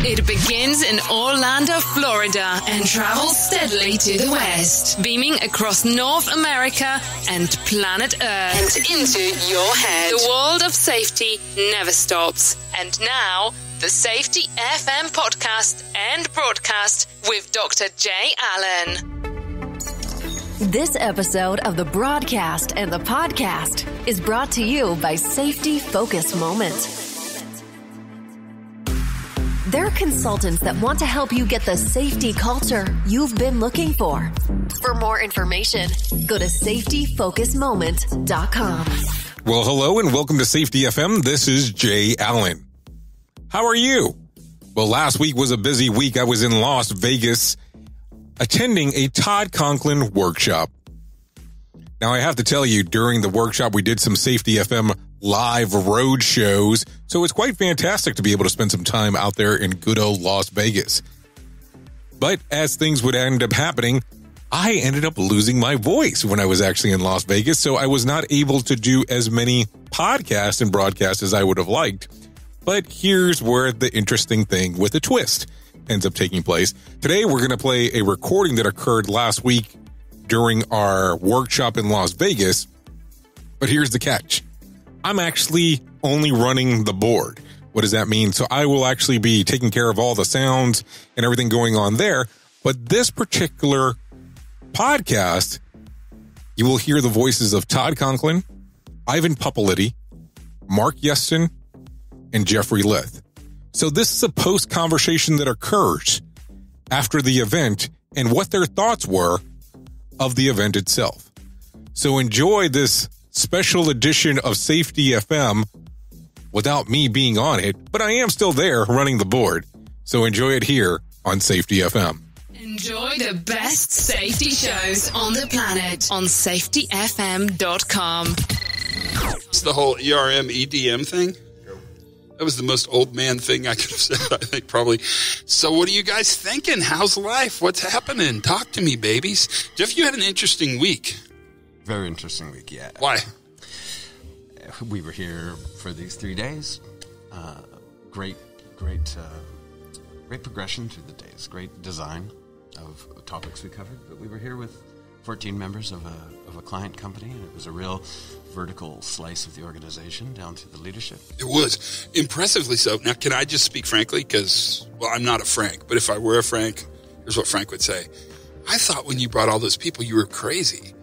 It begins in Orlando, Florida, and travels steadily to the west, beaming across North America and planet Earth and into your head. The world of safety never stops. And now, the Safety FM podcast and broadcast with Dr. Jay Allen. This episode of the broadcast and the podcast is brought to you by Safety Focus Moment. They're consultants that want to help you get the safety culture you've been looking for. For more information, go to safetyfocusmoment.com. Well, hello and welcome to Safety FM. This is Jay Allen. How are you? Well, last week was a busy week. I was in Las Vegas attending a Todd Conklin workshop. Now, I have to tell you, during the workshop, we did some Safety FM live road shows, so it's quite fantastic to be able to spend some time out there in good old Las Vegas. But as things would end up happening, I ended up losing my voice when I was actually in Las Vegas, so I was not able to do as many podcasts and broadcasts as I would have liked. But here's where the interesting thing with a twist ends up taking place. Today, we're going to play a recording that occurred last week during our workshop in Las Vegas. But here's the catch. I'm actually only running the board. What does that mean? So I will actually be taking care of all the sounds and everything going on there. But this particular podcast, you will hear the voices of Todd Conklin, Ivan Pupulidy, Marc Yeston, and Jeff Lyth. So this is a post conversation that occurs after the event and what their thoughts were of the event itself. So enjoy this special edition of Safety FM without me being on it, but I am still there running the board. So enjoy it here on Safety FM. Enjoy the best safety shows on the planet on safetyfm.com. It's the whole ERM, EDM thing. That was the most old man thing I could have said, I think, probably. So what are you guys thinking? How's life? What's happening? Talk to me, babies. Jeff, you had an interesting week. Very interesting week, yeah. Why? We were here for these 3 days. Great progression through the days. Great design of topics we covered. But we were here with 14 members of a client company, and it was a real vertical slice of the organization down to the leadership. It was impressively so. Now, can I just speak frankly? Because, well, I'm not a Frank, but if I were a Frank, here's what Frank would say. I thought when you brought all those people, you were crazy.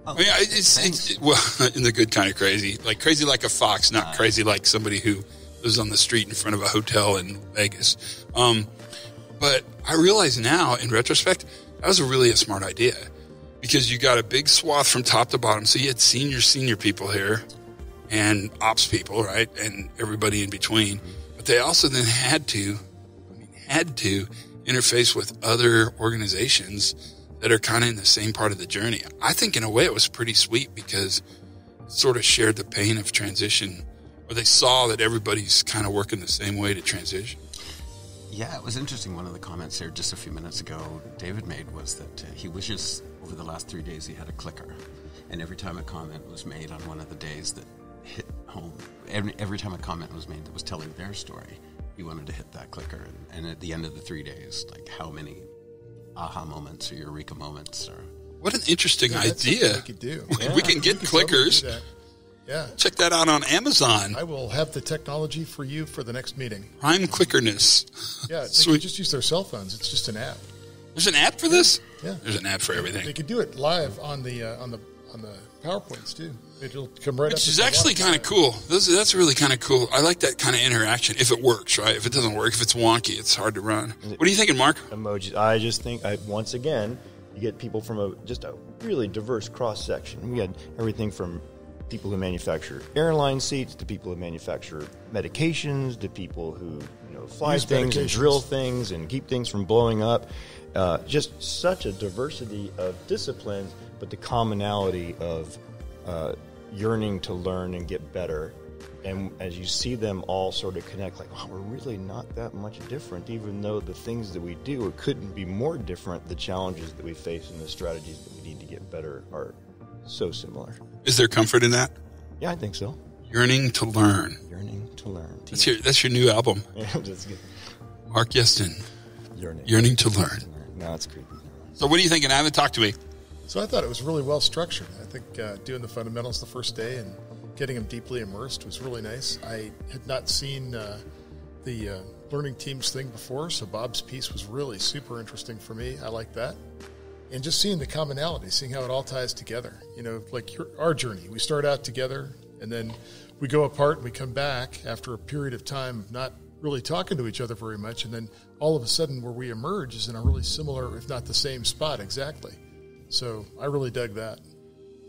Oh, I mean, it's well, in the good kind of crazy. Like crazy like a fox, not crazy like somebody who lives on the street in front of a hotel in Vegas. But I realize now, in retrospect, that was really a smart idea. Because you got a big swath from top to bottom. So you had senior people here and ops people, right? And everybody in between. But they also then had to interface with other organizations that are kind of in the same part of the journey. I think in a way it was pretty sweet because it sort of shared the pain of transition, or they saw that everybody's kind of working the same way to transition. Yeah, it was interesting. One of the comments here just a few minutes ago David made was that he wishes over the last 3 days he had a clicker. And every time a comment was made on one of the days that hit home, every time a comment was made that was telling their story, he wanted to hit that clicker. And at the end of the 3 days, like how many aha moments or eureka moments or... What an interesting idea. We could do. We can get clickers. Totally yeah. Check that out on Amazon. I will have the technology for you for the next meeting. Prime clickerness. Yeah, they can just use their cell phones. It's just an app. There's an app for this? Yeah. There's an app for everything. They could do it live on the PowerPoints too. It'll come right up. Which is actually kind of cool. That's really kind of cool. I like that kind of interaction if it works, right? If it doesn't work, if it's wonky, it's hard to run. What are you thinking, Mark? Emojis. I just think, once again, you get people from a really diverse cross-section. We had everything from people who manufacture airline seats to people who manufacture medications to people who fly things and drill things and keep things from blowing up. Just such a diversity of disciplines, but the commonality of yearning to learn and get better. And as you see them all sort of connect, like, wow, we're really not that much different, even though the things that we do couldn't be more different. The challenges that we face and the strategies that we need to get better are so similar. Is there comfort in that? Yeah, I think so. Yearning to learn. Yearning to learn. That's your new album. Yeah, that's good. Marc Yeston, Yearning to learn. No, it's creepy. So what are you thinking, Ivan? Talk to me. So I thought it was really well structured. I think doing the fundamentals the first day and getting them deeply immersed was really nice. I had not seen the learning teams thing before, so Bob's piece was really super interesting for me. I like that. And just seeing the commonality, seeing how it all ties together. You know, like our journey. We start out together, and then we go apart, and we come back after a period of time of not really talking to each other very much, and then all of a sudden where we emerge is in a really similar, if not the same spot exactly. So I really dug that.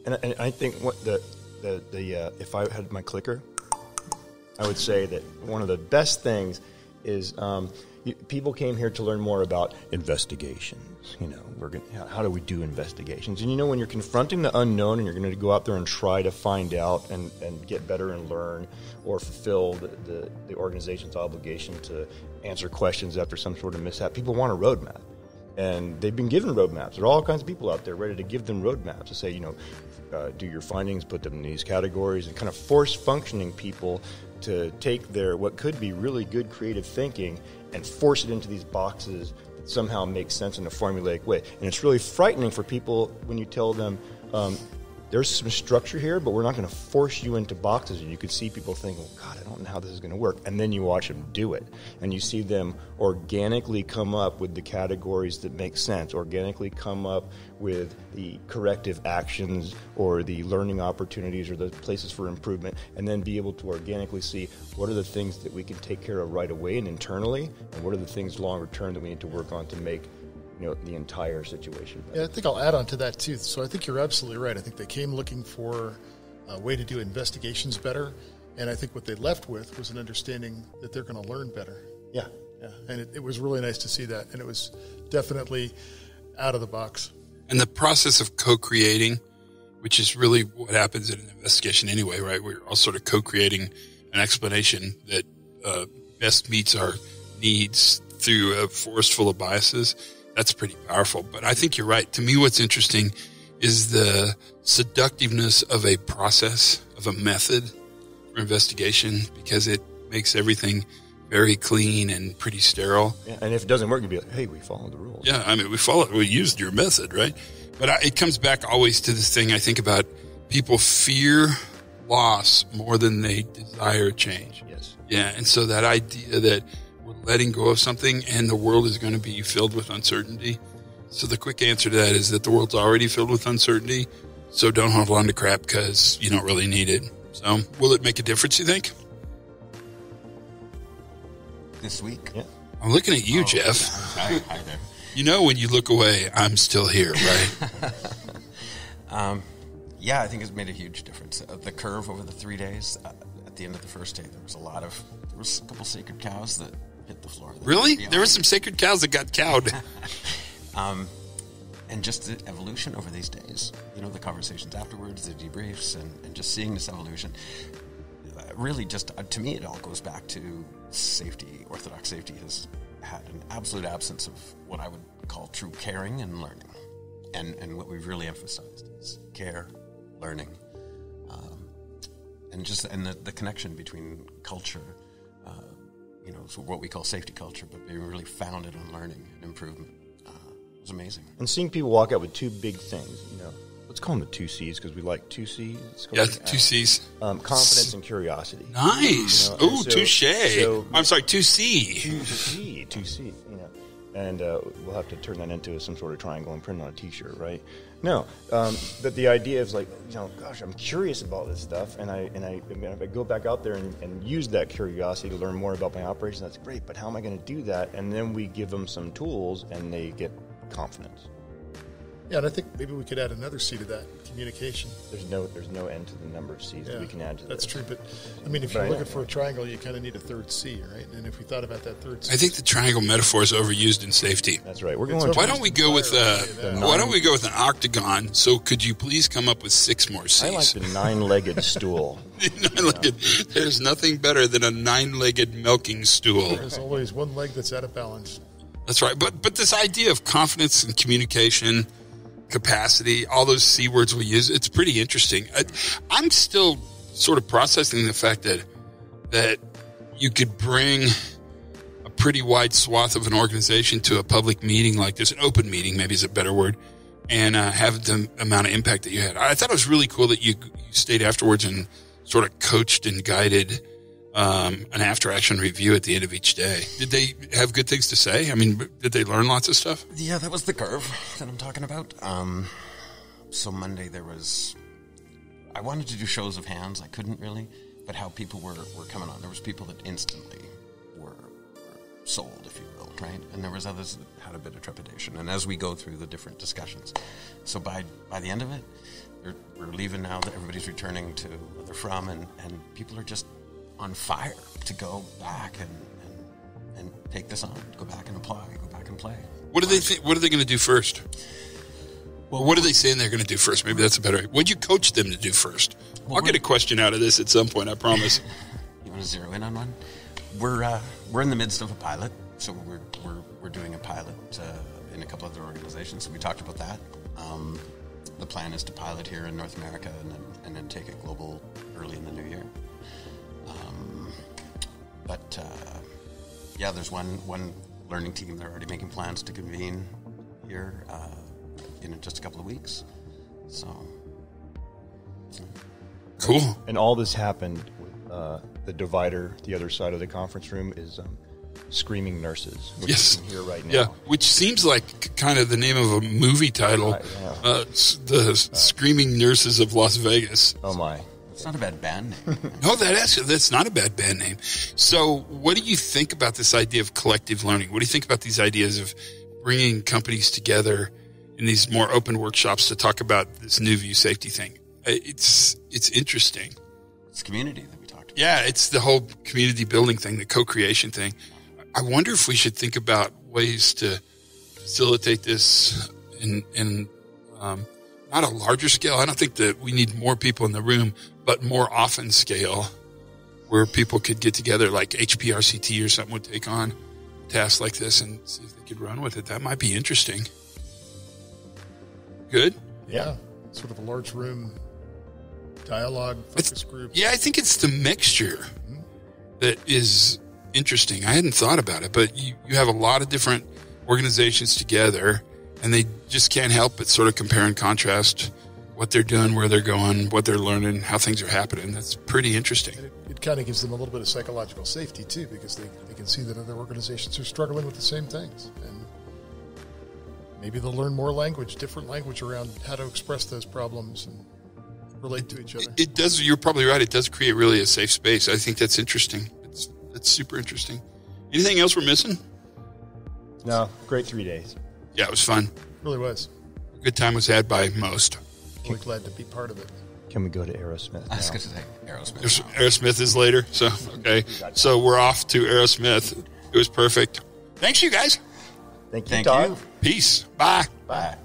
And I think what if I had my clicker, I would say that one of the best things is people came here to learn more about investigations. You know, how do we do investigations? And you know, when you're confronting the unknown and you're going to go out there and try to find out and get better and learn or fulfill the organization's obligation to answer questions after some sort of mishap, people want a roadmap. And they've been given roadmaps. There are all kinds of people out there ready to give them roadmaps to say, you know, do your findings, put them in these categories, and kind of force functioning people to take their what could be really good creative thinking and force it into these boxes that somehow make sense in a formulaic way. And it's really frightening for people when you tell them, there's some structure here, but we're not going to force you into boxes. And you could see people thinking, well, God, I don't know how this is going to work. And then you watch them do it. And you see them organically come up with the categories that make sense, organically come up with the corrective actions or the learning opportunities or the places for improvement, and then be able to organically see what are the things that we can take care of right away and internally, and what are the things longer term that we need to work on to make the entire situation better. Yeah, I think I'll add on to that too. So I think you're absolutely right. I think they came looking for a way to do investigations better, and I think what they left with was an understanding that they're going to learn better. Yeah. And it was really nice to see that, and it was definitely out of the box. And the process of co-creating, which is really what happens in an investigation anyway, right? We're all sort of co-creating an explanation that best meets our needs through a forest full of biases. That's pretty powerful. But I think you're right. To me, what's interesting is the seductiveness of a process, of a method for investigation, because it makes everything very clean and pretty sterile. Yeah, and if it doesn't work, you'd be like, hey, we followed the rules. Yeah, I mean, we used your method, right? But it comes back always to this thing I think about: people fear loss more than they desire change. Yes. Yeah, and so that idea that we're letting go of something and the world is going to be filled with uncertainty. So the quick answer to that is that the world's already filled with uncertainty, so don't hold on to crap because you don't really need it. So will it make a difference, you think? This week? Yeah. I'm looking at you, Jeff. Hi there. You know, when you look away, I'm still here, right? Yeah, I think it's made a huge difference. The curve over the 3 days, at the end of the first day, there was a couple sacred cows that hit the floor. Really? There were some sacred cows that got cowed. And just the evolution over these days, the conversations afterwards, the debriefs, and just seeing this evolution, really just, to me, it all goes back to safety. Orthodox safety has had an absolute absence of what I would call true caring and learning. And what we've really emphasized is care, learning, and the connection between culture, so what we call safety culture, but being really founded on learning and improvement. It was amazing. And seeing people walk out with two big things, let's call them the 2 C's because we like 2 C's. Yeah, 2 C's. Confidence and curiosity. Nice. Oh, touche. I'm sorry, 2C. 2C. And we'll have to turn that into some sort of triangle and print it on a T-shirt, right? No, but the idea is like, gosh, I'm curious about this stuff, and if I go back out there and use that curiosity to learn more about my operation, that's great. But how am I going to do that? And then we give them some tools, and they get confidence. Yeah, and I think maybe we could add another C to that, communication. There's no end to the number of C's that we can add to that's this. true, but I mean, if you're looking for a triangle, you kind of need a third C, right? And if we thought about that third C, I think the triangle metaphor is overused in safety. That's right. Why don't we go with an octagon? So could you please come up with 6 more C's? I like the 9-legged stool. 9-legged. There's nothing better than a 9-legged milking stool. There's always one leg that's out of balance. That's right. But this idea of confidence and communication, capacity, all those C words we use, it's pretty interesting. I'm still sort of processing the fact that you could bring a pretty wide swath of an organization to a public meeting like this, an open meeting, maybe is a better word, and have the amount of impact that you had. I thought it was really cool that you stayed afterwards and sort of coached and guided an after-action review at the end of each day. Did they have good things to say? I mean, did they learn lots of stuff? Yeah, that was the curve that I'm talking about. So Monday I wanted to do shows of hands. I couldn't really, but how people were coming on. There was people that instantly were sold, if you will, right? And there was others that had a bit of trepidation. And as we go through the different discussions, so by the end of it, we're leaving now that everybody's returning to where they're from, and people are just on fire to go back and take this on, go back and apply, go back and play. What do they think? What are they going to do first? Well, what are they saying they're going to do first? Maybe that's a better. What'd you coach them to do first? I'll get a question out of this at some point. I promise. You want to zero in on one? We're in the midst of a pilot, so we're doing a pilot in a couple other organizations. So we talked about that. The plan is to pilot here in North America and then take it global early in the new year. Yeah, there's one learning team. They're already making plans to convene here in just a couple of weeks. So cool. And all this happened with the divider. The other side of the conference room is screaming nurses. Which yes, you can hear right now. Yeah, which seems like kind of the name of a movie title. Yeah. The Screaming Nurses of Las Vegas. Oh my. It's not a bad band name. No, that's not a bad band name. So what do you think about this idea of collective learning? What do you think about these ideas of bringing companies together in these more open workshops to talk about this new view safety thing? It's interesting. It's community that we talked about. Yeah, it's the whole community building thing, the co-creation thing. I wonder if we should think about ways to facilitate this in not a larger scale. I don't think that we need more people in the room, but more often scale where people could get together, like HPRCT or something would take on tasks like this and see if they could run with it. That might be interesting. Good? Yeah. Sort of a large room dialogue, focus group. Yeah, I think it's the mixture that is interesting. I hadn't thought about it, but you have a lot of different organizations together, and they just can't help but sort of compare and contrast what they're doing, where they're going, what they're learning, how things are happening. That's pretty interesting. It kind of gives them a little bit of psychological safety, too, because they can see that other organizations are struggling with the same things. And maybe they'll learn more language, different language around how to express those problems and relate to each other. It does. You're probably right. It does create really a safe space. I think that's interesting. That's super interesting. Anything else we're missing? No. Great 3 days. Yeah, it was fun. It really was. A good time was had by most. Really glad to be part of it. Can we go to Aerosmith now? I was going to say Aerosmith. Aerosmith is later. So, okay. So we're off to Aerosmith. It was perfect. Thanks, you guys. Thank you, Todd. Peace. Bye. Bye.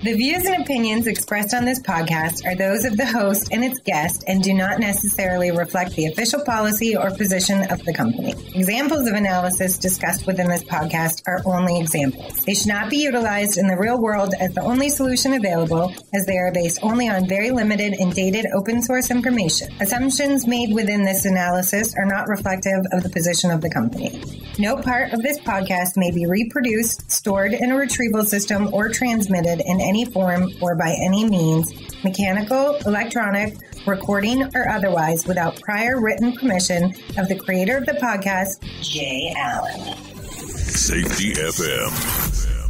The views and opinions expressed on this podcast are those of the host and its guest and do not necessarily reflect the official policy or position of the company. Examples of analysis discussed within this podcast are only examples. They should not be utilized in the real world as the only solution available, as they are based only on very limited and dated open source information. Assumptions made within this analysis are not reflective of the position of the company. No part of this podcast may be reproduced, stored in a retrieval system, or transmitted in any form or by any means, mechanical, electronic, recording, or otherwise, without prior written permission of the creator of the podcast, Jay Allen. Safety FM.